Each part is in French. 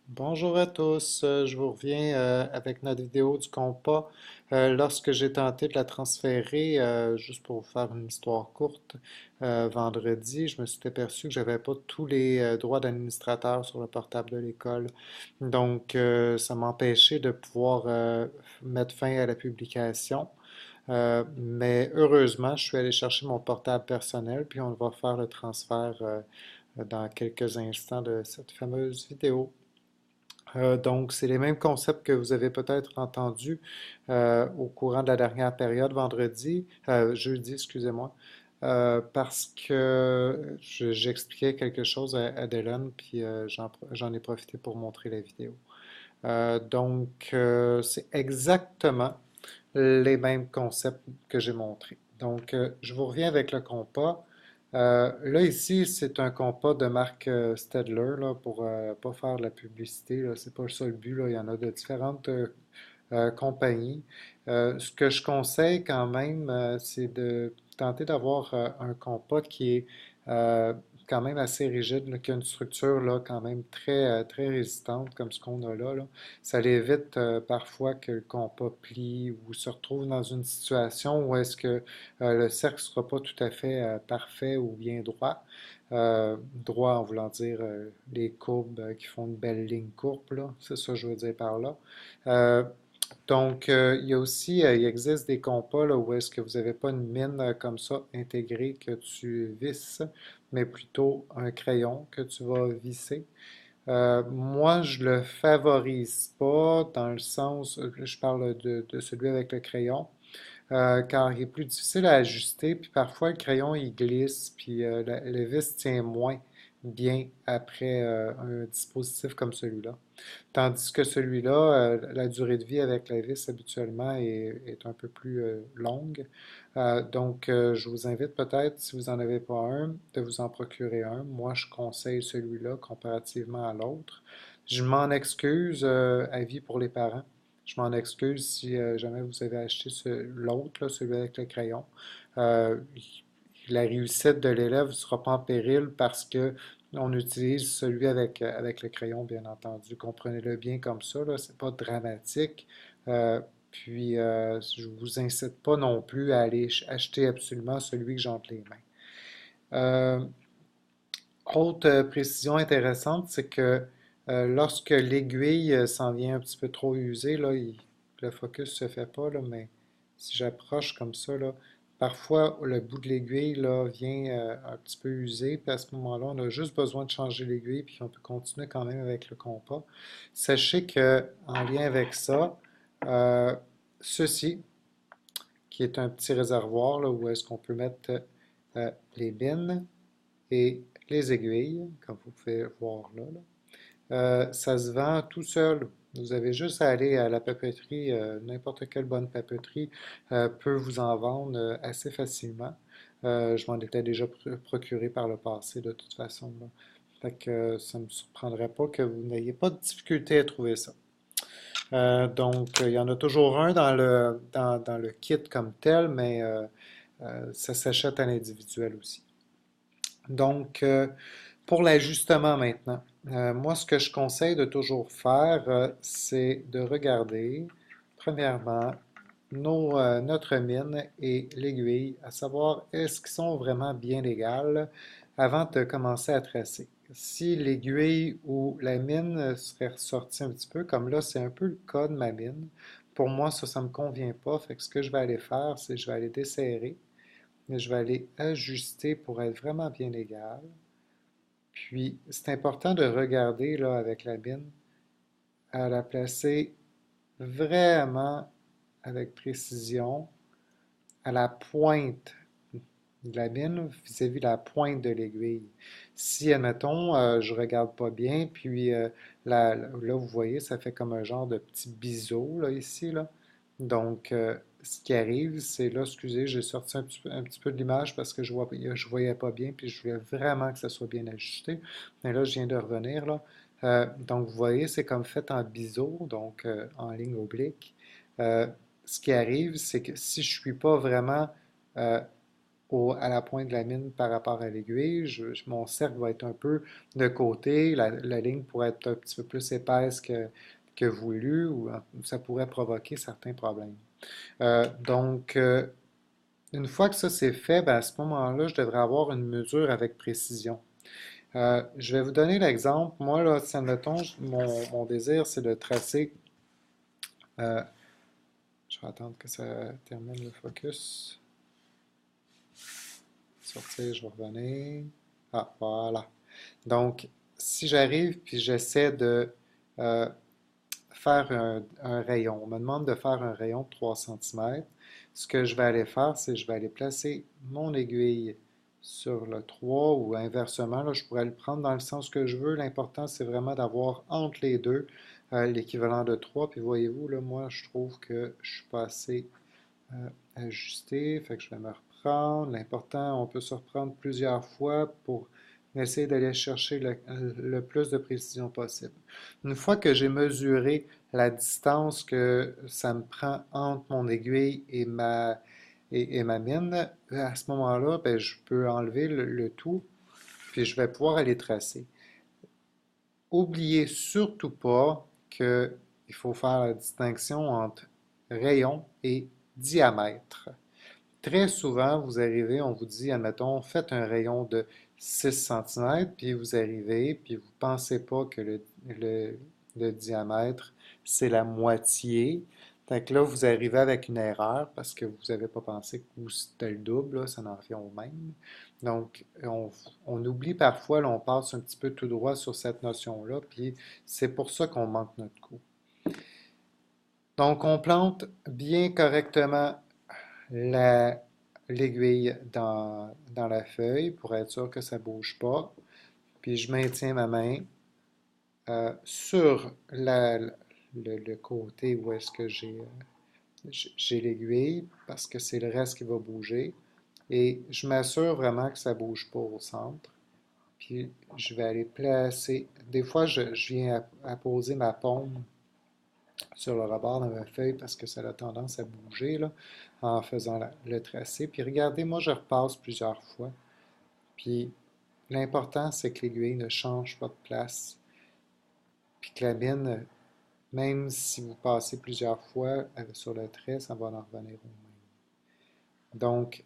Bonjour à tous, je vous reviens avec notre vidéo du compas. Lorsque j'ai tenté de la transférer, juste pour vous faire une histoire courte, vendredi, je me suis aperçu que j'avais pas tous les droits d'administrateur sur le portable de l'école. Donc, ça m'empêchait de pouvoir mettre fin à la publication. Mais heureusement, je suis allé chercher mon portable personnel, puis on va faire le transfert dans quelques instants de cette fameuse vidéo. Donc, c'est les mêmes concepts que vous avez peut-être entendus au courant de la dernière période, jeudi, excusez-moi, parce que j'expliquais quelque chose à Dylan, puis j'en ai profité pour montrer la vidéo. Donc, c'est exactement les mêmes concepts que j'ai montrés. Donc, je vous reviens avec le compas. Là, ici, c'est un compas de marque Stedler, là, pour pas faire de la publicité, là, c'est pas ça le but, là, il y en a de différentes compagnies. Ce que je conseille quand même, c'est de tenter d'avoir un compas qui est euh, quand même assez rigide, là, qui a une structure là, quand même très résistante, comme ce qu'on a là. Ça évite parfois que le compas plie ou se retrouve dans une situation où est-ce que le cercle ne sera pas tout à fait parfait ou bien droit. Droit en voulant dire les courbes qui font une belle ligne courbe, là. C'est ça que je veux dire par là. Euh, donc, il y a aussi, il existe des compas là, où est-ce que vous n'avez pas une mine comme ça intégrée que tu visses, mais plutôt un crayon que tu vas visser. Moi, je le favorise pas dans le sens, je parle de celui avec le crayon, car il est plus difficile à ajuster, puis parfois le crayon il glisse, puis le vis tient moins bien après un dispositif comme celui-là. Tandis que celui-là, la durée de vie avec la vis habituellement est un peu plus longue. Donc, je vous invite peut-être, si vous n'en avez pas un, de vous en procurer un. Moi, je conseille celui-là comparativement à l'autre. Je m'en excuse, avis pour les parents. Je m'en excuse si jamais vous avez acheté l'autre, là, celui avec le crayon. Euh, la réussite de l'élève ne sera pas en péril parce que on utilise celui avec le crayon, bien entendu. Comprenez-le bien comme ça, là, c'est pas dramatique. Puis, je vous incite pas non plus à aller acheter absolument celui que j'ai entre les mains. Euh, Autre précision intéressante, c'est que lorsque l'aiguille s'en vient un petit peu trop usée, là, le focus se fait pas, là, mais si j'approche comme ça, là, parfois le bout de l'aiguille là, vient un petit peu usé, puis à ce moment-là, on a juste besoin de changer l'aiguille, puis on peut continuer quand même avec le compas. Sachez que en lien avec ça, euh, ceci, qui est un petit réservoir là, où est-ce qu'on peut mettre les bines, et les aiguilles, comme vous pouvez voir là, ça se vend tout seul. Vous avez juste à aller à la papeterie, n'importe quelle bonne papeterie peut vous en vendre assez facilement. Je m'en étais déjà procuré par le passé de toute façon, là. Fait que ça ne me surprendrait pas que vous n'ayez pas de difficulté à trouver ça. Donc, il y en a toujours un dans le kit comme tel, mais ça s'achète à l'individuel aussi. Donc, pour l'ajustement maintenant, moi, ce que je conseille de toujours faire, c'est de regarder, premièrement, notre mine et l'aiguille, à savoir est-ce qu'ils sont vraiment bien égales avant de commencer à tracer. Si l'aiguille ou la mine serait ressortie un petit peu, comme là, c'est un peu le cas de ma mine, pour moi, ça ne me convient pas. Fait que ce que je vais aller faire, c'est que je vais aller desserrer, mais je vais aller ajuster pour être vraiment bien égal. Puis, c'est important de regarder là, avec la bine, à la placer vraiment avec précision à la pointe de la bine vis-à-vis de la pointe de l'aiguille. Si, admettons, je regarde pas bien, puis là, vous voyez, ça fait comme un genre de petit biseau, là, ici, là. Donc, ce qui arrive, c'est là, excusez, j'ai sorti un petit peu de l'image parce que je voyais pas bien, puis je voulais vraiment que ça soit bien ajusté. Mais là, je viens de revenir, là. Donc, vous voyez, c'est comme fait en biseau, donc en ligne oblique. Euh, Ce qui arrive, c'est que si je suis pas vraiment euh, à la pointe de la mine par rapport à l'aiguille. Mon cercle va être un peu de côté. La ligne pourrait être un petit peu plus épaisse que voulu ou ça pourrait provoquer certains problèmes. Donc, une fois que ça c'est fait, ben, à ce moment-là, je devrais avoir une mesure avec précision. Je vais vous donner l'exemple. Moi, là, si admettons, mon désir, c'est de tracer. euh, je vais attendre que ça termine le focus. Sortir, je vais revenir. Ah, voilà. Donc, si j'arrive puis j'essaie de euh, faire un rayon, on me demande de faire un rayon de 3 cm. Ce que je vais aller faire, c'est que je vais aller placer mon aiguille sur le 3 ou inversement, là, je pourrais le prendre dans le sens que je veux. L'important, c'est vraiment d'avoir entre les deux l'équivalent de 3. Puis voyez-vous, là, moi, je trouve que je suis pas assez ajusté. Fait que je vais me reprendre. L'important, on peut se reprendre plusieurs fois pour essayer d'aller chercher le plus de précision possible. Une fois que j'ai mesuré la distance que ça me prend entre mon aiguille et ma mine, à ce moment-là, ben, je peux enlever le tout, puis je vais pouvoir aller tracer. Oubliez surtout pas qu'il faut faire la distinction entre rayon et diamètre. Très souvent, vous arrivez, on vous dit, admettons, faites un rayon de 6 cm, puis vous arrivez, puis vous ne pensez pas que le diamètre, c'est la moitié. Fait que là, vous arrivez avec une erreur parce que vous n'avez pas pensé que c'était le double, là, ça en revient au même. Donc, on oublie parfois, là, on passe un petit peu tout droit sur cette notion-là, puis c'est pour ça qu'on manque notre coup. Donc, on plante bien correctement la- l'aiguille dans la feuille pour être sûr que ça ne bouge pas. Puis je maintiens ma main sur le côté où est-ce que j'ai l'aiguille parce que c'est le reste qui va bouger. Et je m'assure vraiment que ça ne bouge pas au centre. Puis je vais aller placer. Des fois, je viens à poser ma paume sur le rebord de ma feuille parce que ça a tendance à bouger là, en faisant le tracé. Puis regardez, moi je repasse plusieurs fois. Puis l'important, c'est que l'aiguille ne change pas de place. Puis que la mine, même si vous passez plusieurs fois sur le trait, ça va en revenir au même. Donc,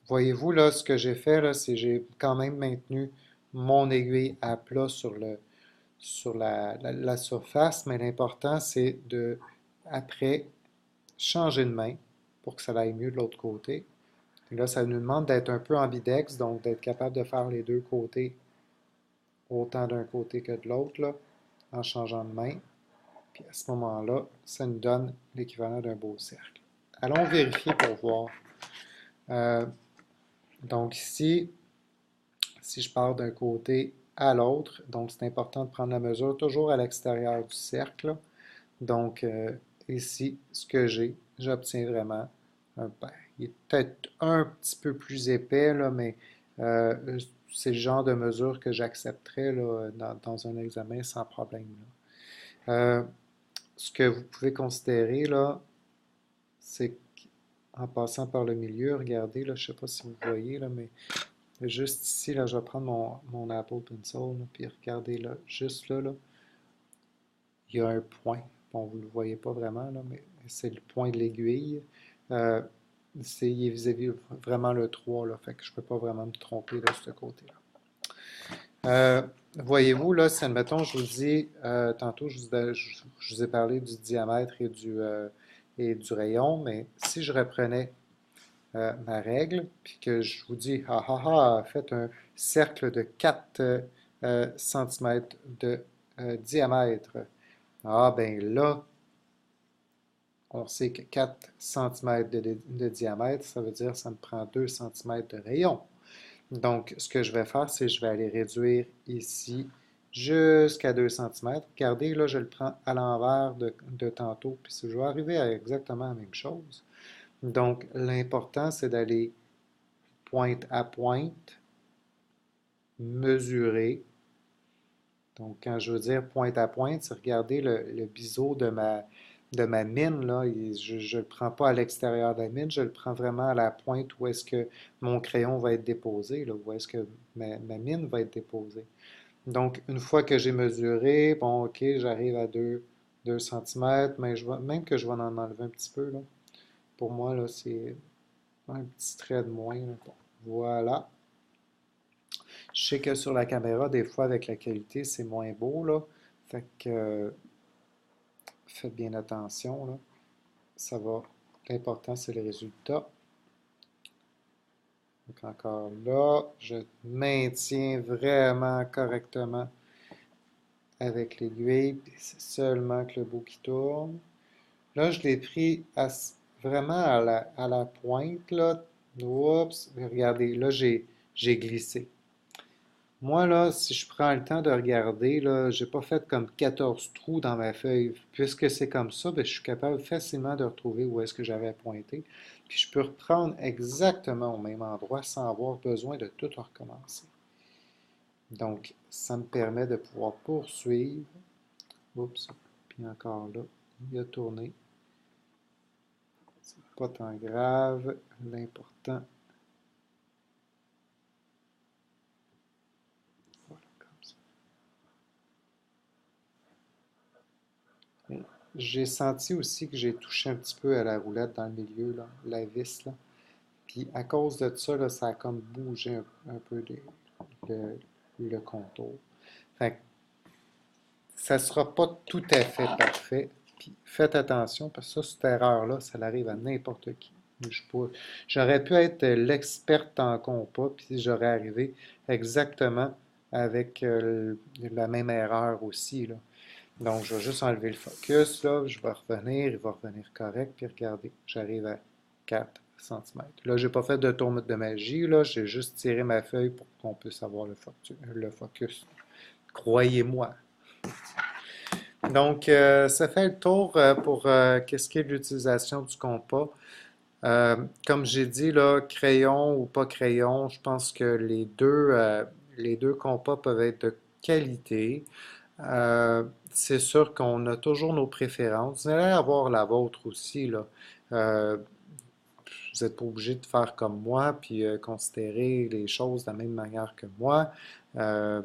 voyez-vous là, ce que j'ai fait là, c'est que j'ai quand même maintenu mon aiguille à plat sur la surface, mais l'important, c'est de, après, changer de main pour que ça aille mieux de l'autre côté. Et là, ça nous demande d'être un peu ambidex, donc d'être capable de faire les deux côtés, autant d'un côté que de l'autre, là, en changeant de main. Puis à ce moment-là, ça nous donne l'équivalent d'un beau cercle. Allons vérifier pour voir. Euh, donc ici, si je pars d'un côté à l'autre, donc c'est important de prendre la mesure toujours à l'extérieur du cercle. Donc ici, ce que j'obtiens vraiment ben, il est peut-être un petit peu plus épais, là, mais c'est le genre de mesure que j'accepterais là, dans un examen sans problème. Là. Ce que vous pouvez considérer, là, c'est qu'en passant par le milieu, regardez, là, je ne sais pas si vous voyez, là, mais juste ici, là, je vais prendre mon Apple Pencil, là, puis regardez, là, juste là, il y a un point. Bon, vous ne le voyez pas vraiment, là, mais c'est le point de l'aiguille. Euh, il est vis-à-vis vraiment le 3 là, fait que je ne peux pas vraiment me tromper de ce côté-là. Voyez-vous, là, si admettons, je vous dis, tantôt, je vous ai parlé du diamètre et du rayon, mais si je reprenais ma règle, puis que je vous dis, ah ah ah, faites un cercle de 4 cm de diamètre. Ah, ben là, on sait que 4 cm de diamètre, ça veut dire que ça me prend 2 cm de rayon. Donc, ce que je vais faire, c'est que je vais aller réduire ici jusqu'à 2 cm. Regardez, là, je le prends à l'envers de tantôt, puis je vais arriver à exactement la même chose. Donc, l'important, c'est d'aller pointe à pointe, mesurer. Donc, quand je veux dire pointe à pointe, c'est regarder le biseau de ma mine, là, je ne le prends pas à l'extérieur de la mine, je le prends vraiment à la pointe où est-ce que mon crayon va être déposé, là, où est-ce que ma mine va être déposée. Donc, une fois que j'ai mesuré, bon, ok, j'arrive à 2 cm, mais même que je vais en enlever un petit peu, là. Pour moi, là, c'est un petit trait de moins, là. Bon, voilà. Je sais que sur la caméra, des fois, avec la qualité, c'est moins beau, là. Fait que faites bien attention, là. Ça va. L'important, c'est le résultat. Donc encore là, je maintiens vraiment correctement avec l'aiguille, puis c'est seulement que le bout qui tourne. Là, je l'ai pris vraiment à la pointe, là. Oups, regardez, là, j'ai glissé. Moi, là, si je prends le temps de regarder, là, j'ai pas fait comme 14 trous dans ma feuille. Puisque c'est comme ça, ben, je suis capable facilement de retrouver où est-ce que j'avais pointé. Puis je peux reprendre exactement au même endroit sans avoir besoin de tout recommencer. Donc, ça me permet de pouvoir poursuivre. Oups, puis encore là, il a tourné. C'est pas tant grave. L'important, voilà, comme ça. J'ai senti aussi que j'ai touché un petit peu à la roulette dans le milieu, là, la vis, là. Puis à cause de ça, là, ça a comme bougé un peu le, le contour. Fait que ça ne sera pas tout à fait parfait. Puis faites attention parce que ça, cette erreur-là, ça arrive à n'importe qui. J'aurais pu être l'experte en compas, puis j'aurais arrivé exactement avec la même erreur aussi, là. Donc, je vais juste enlever le focus, là, je vais revenir, il va revenir correct, puis regardez, j'arrive à 4 cm. Là, j'ai pas fait de tour de magie, là, j'ai juste tiré ma feuille pour qu'on puisse avoir le focus. Croyez-moi. Donc, ça fait le tour pour qu'est-ce qui est l'utilisation du compas. Comme j'ai dit, là, crayon ou pas crayon, je pense que les deux compas peuvent être de qualité. C'est sûr qu'on a toujours nos préférences. Vous allez avoir la vôtre aussi, là. Euh, vous n'êtes pas obligé de faire comme moi, puis considérer les choses de la même manière que moi. Euh,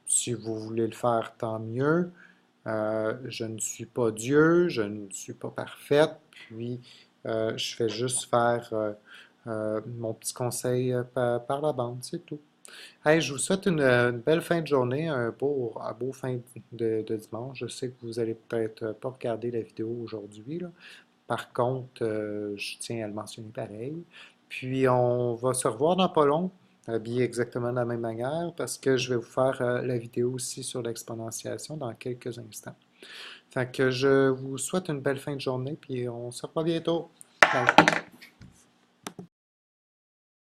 si vous voulez le faire, tant mieux. Je ne suis pas Dieu, je ne suis pas parfaite, puis je fais juste faire mon petit conseil par la bande, c'est tout. Hey, je vous souhaite une belle fin de journée, un beau fin de dimanche. Je sais que vous allez peut-être pas regarder la vidéo aujourd'hui, là. Par contre, je tiens à le mentionner pareil. Puis on va se revoir dans pas long, habillé exactement de la même manière, parce que je vais vous faire la vidéo aussi sur l'exponentiation dans quelques instants. Fait que je vous souhaite une belle fin de journée, puis on se revoit bientôt. Bye.